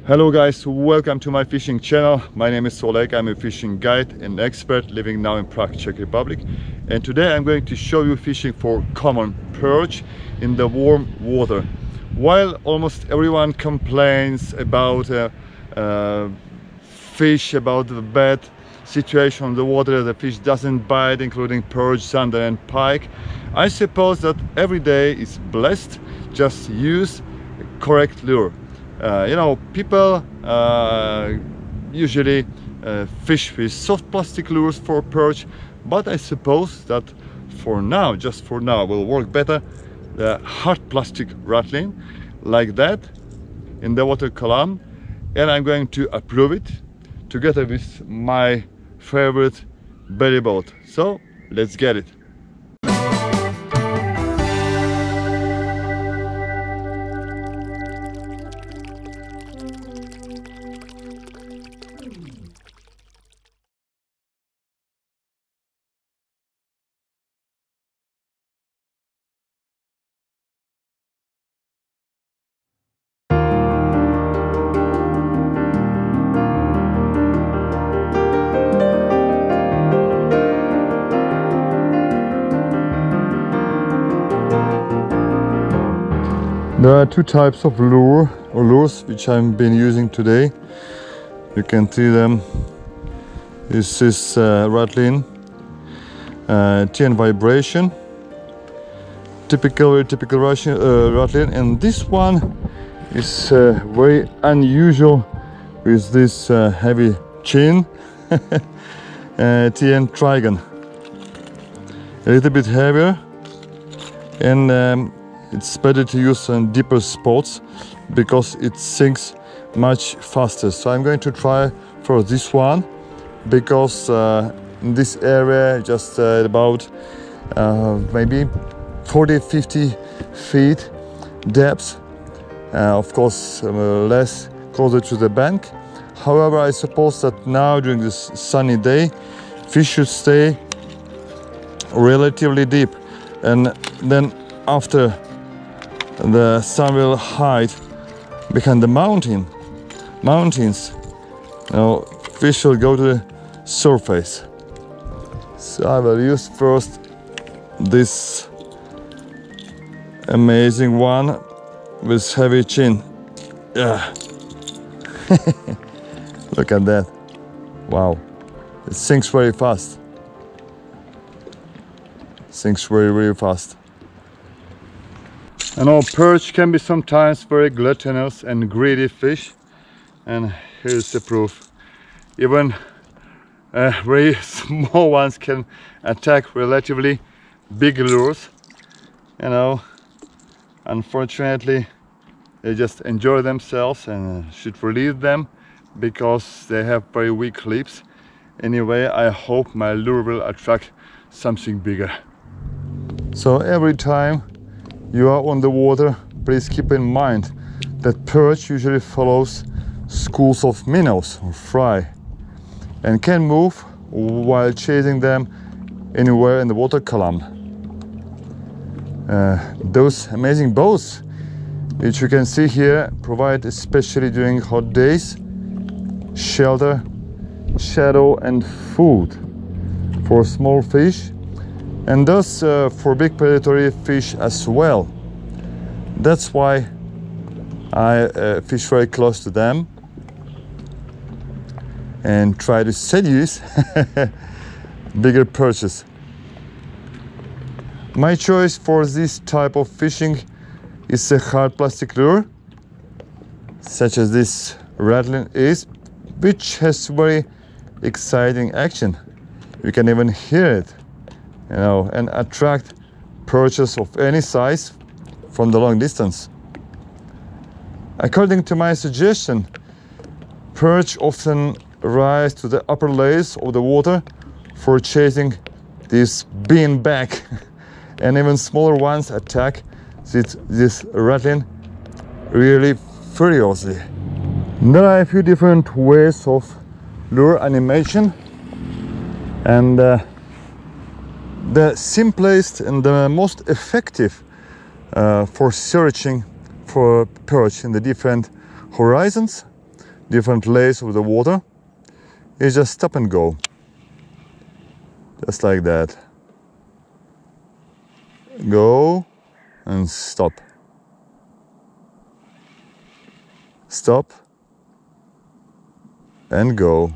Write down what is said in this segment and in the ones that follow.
Hello guys, welcome to my fishing channel. My name is Oleg. I'm a fishing guide and expert living now in Prague, Czech Republic. And today I'm going to show you fishing for common perch in the warm water. While almost everyone complains about fish, about the bad situation on the water, the fish doesn't bite, including perch, zander and pike, I suppose that every day is blessed. Just use a correct lure. You know, people usually fish with soft plastic lures for perch, but I suppose that for now, just for now, will work better the hard plastic rattling like that in the water column, and I'm going to approve it together with my favorite belly boat. So let's get it. There are two types of lures which I've been using today. You can see them. This is Rattlin TN Vibration, very typical Russian Rattlin, and this one is very unusual with this heavy chin. TN Trigon, a little bit heavier, and it's better to use on deeper spots because it sinks much faster. So I'm going to try for this one because in this area, just about maybe 40-50 feet depth, of course less closer to the bank. However, I suppose that now during this sunny day, fish should stay relatively deep, and then after the sun will hide behind the mountains, you know, fish will go to the surface. So I will use first this amazing one with heavy chin. Yeah. Look at that. Wow, it sinks very fast. Sinks very fast. And all perch can be sometimes very gluttonous and greedy fish, and here's the proof. Even very small ones can attack relatively big lures. You know, unfortunately, they just enjoy themselves and should release them because they have very weak lips. Anyway, I hope my lure will attract something bigger. So every time you are on the water, please keep in mind that perch usually follows schools of minnows or fry and can move while chasing them anywhere in the water column. Those amazing boats which you can see here provide, especially during hot days, shelter, shadow and food for small fish, and thus for big predatory fish as well. That's why I fish very close to them and try to seduce bigger perches. My choice for this type of fishing is a hard plastic lure, such as this Rattlin is, which has very exciting action. You can even hear it, you know, and attract perches of any size from the long distance. According to my suggestion, perch often rise to the upper layers of the water for chasing this beanbag, and even smaller ones attack this rattling really furiously. There are a few different ways of lure animation, and the simplest and the most effective for searching for perch in the different horizons different layers of the water, is just stop and go. Just like that. Go and stop. Stop and go.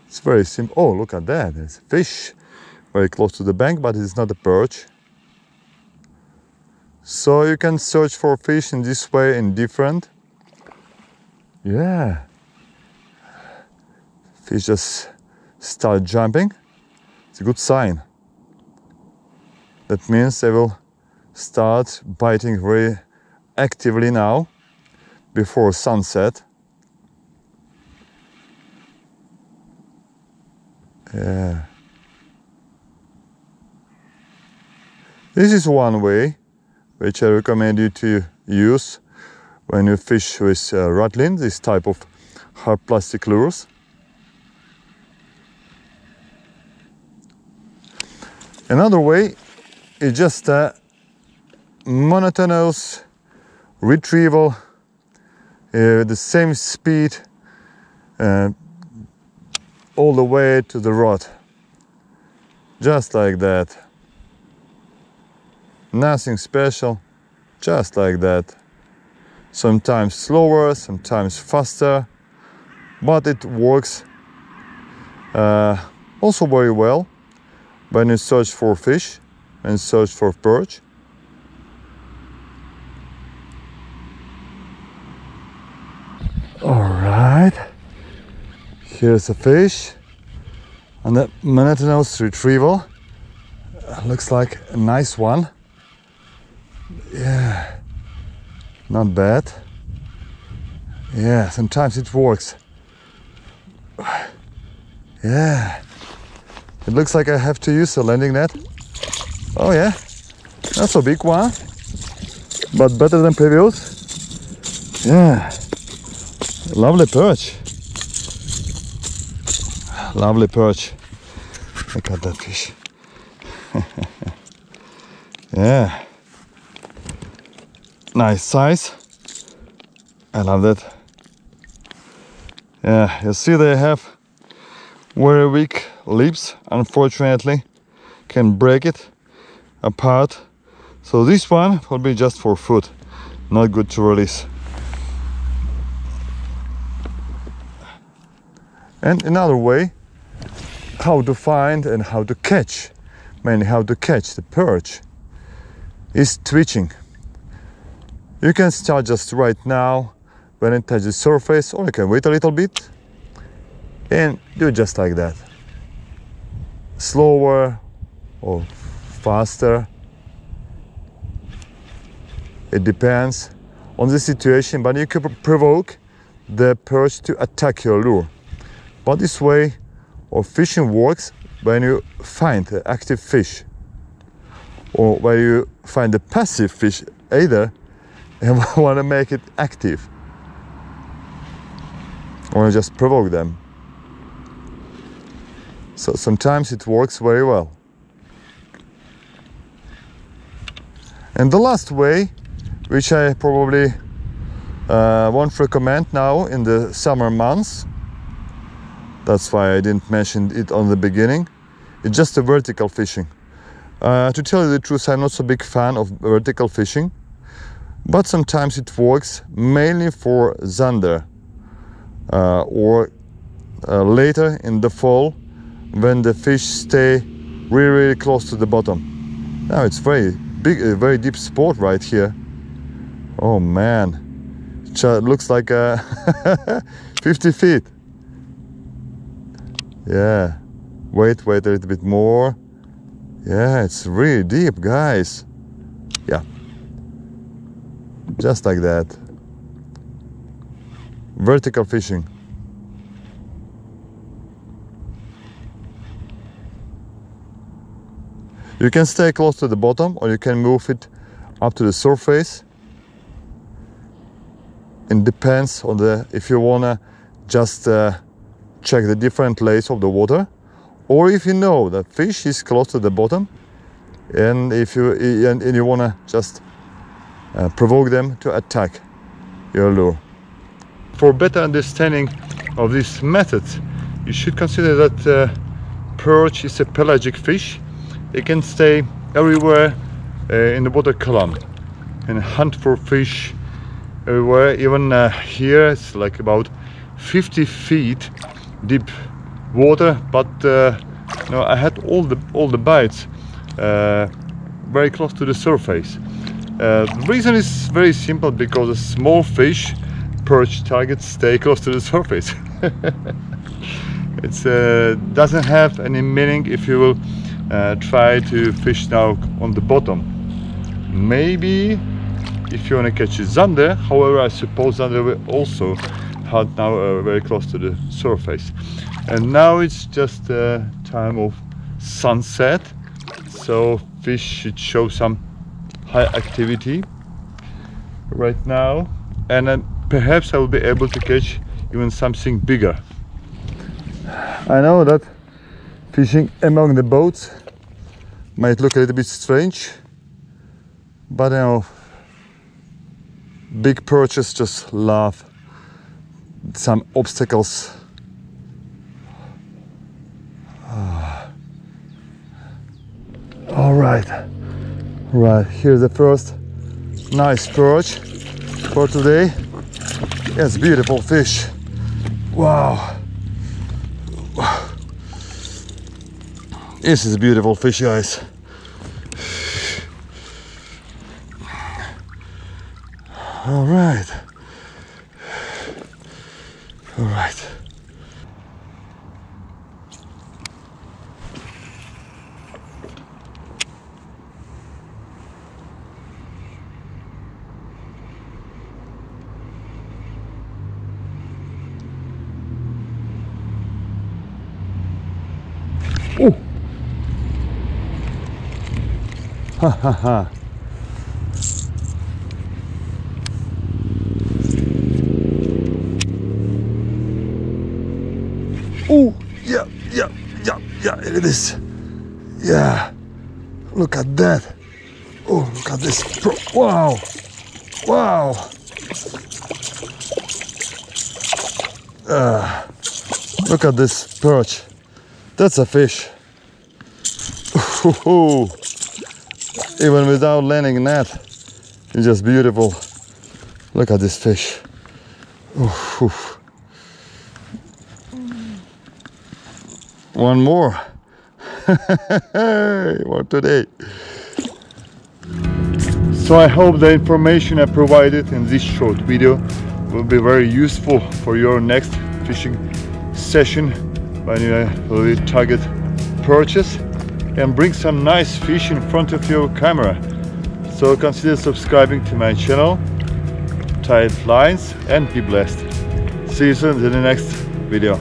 It's very simple. Oh, look at that. It's a fish very close to the bank, but it's not a perch. So you can search for fish in this way and different. Yeah. Fish just start jumping. It's a good sign. That means they will start biting very actively now before sunset. Yeah. This is one way which I recommend you to use when you fish with Rattlin, this type of hard plastic lures. Another way is just a monotonous retrieval with the same speed all the way to the rod. Just like that. Nothing special, just like that. Sometimes slower, sometimes faster, but it works also very well when you search for fish and search for perch. All right, here's a fish and a monotonous retrieval. Looks like a nice one. Yeah, not bad. Yeah, sometimes it works. Yeah, it looks like I have to use a landing net. Oh yeah, not so big one, but better than previous. Yeah, lovely perch. Lovely perch. Look at that fish. Yeah. Nice size. I love that. Yeah, you see they have very weak lips, unfortunately. Can break it apart. So this one will be just for food, not good to release. And another way how to find and how to catch, mainly how to catch the perch, is twitching. You can start just right now when it touches the surface, or you can wait a little bit and do just like that. Slower or faster. It depends on the situation, but you can provoke the perch to attack your lure. But this way of fishing works when you find an active fish, or when you find a passive fish either and want to make it active, or just provoke them. So sometimes it works very well. And the last way, which I probably won't recommend now in the summer months, that's why I didn't mention it on the beginning, it's just a vertical fishing. To tell you the truth, I'm not so big fan of vertical fishing, but sometimes it works mainly for zander or later in the fall when the fish stay really close to the bottom. Now it's very big, a very deep spot right here. Oh man, it looks like 50 feet. Yeah, wait a little bit more. Yeah, it's really deep, guys. Yeah, just like that. Vertical fishing. You can stay close to the bottom, or you can move it up to the surface. It depends on if you wanna just check the different layers of the water, or if you know that fish is close to the bottom, and if you wanna just provoke them to attack your lure. For better understanding of this method, you should consider that perch is a pelagic fish. It can stay everywhere in the water column and hunt for fish everywhere. Even here it's like about 50 feet deep water, but no, I had all the bites very close to the surface. The reason is very simple, because the small fish, perch targets, stay close to the surface. It doesn't have any meaning if you will try to fish now on the bottom. Maybe if you want to catch a zander, however I suppose zander will also hunt now very close to the surface. And now it's just time of sunset, so fish should show some high activity right now, and then perhaps I will be able to catch even something bigger. I know that fishing among the boats might look a little bit strange, but you know, big perches just love some obstacles. All right, here's the first nice perch for today. Yes, beautiful fish. Wow, this is a beautiful fish, guys. All right. Oh! Ha ha ha! Oh! Yeah! Look at this! Yeah! Look at that! Oh, look at this! Wow! Look at this perch! That's a fish. Even without landing net, it's just beautiful. Look at this fish. One more. One today. So I hope the information I provided in this short video will be very useful for your next fishing session, when you will target perches and bring some nice fish in front of your camera. So consider subscribing to my channel, Tight Lines, and be blessed. See you soon in the next video.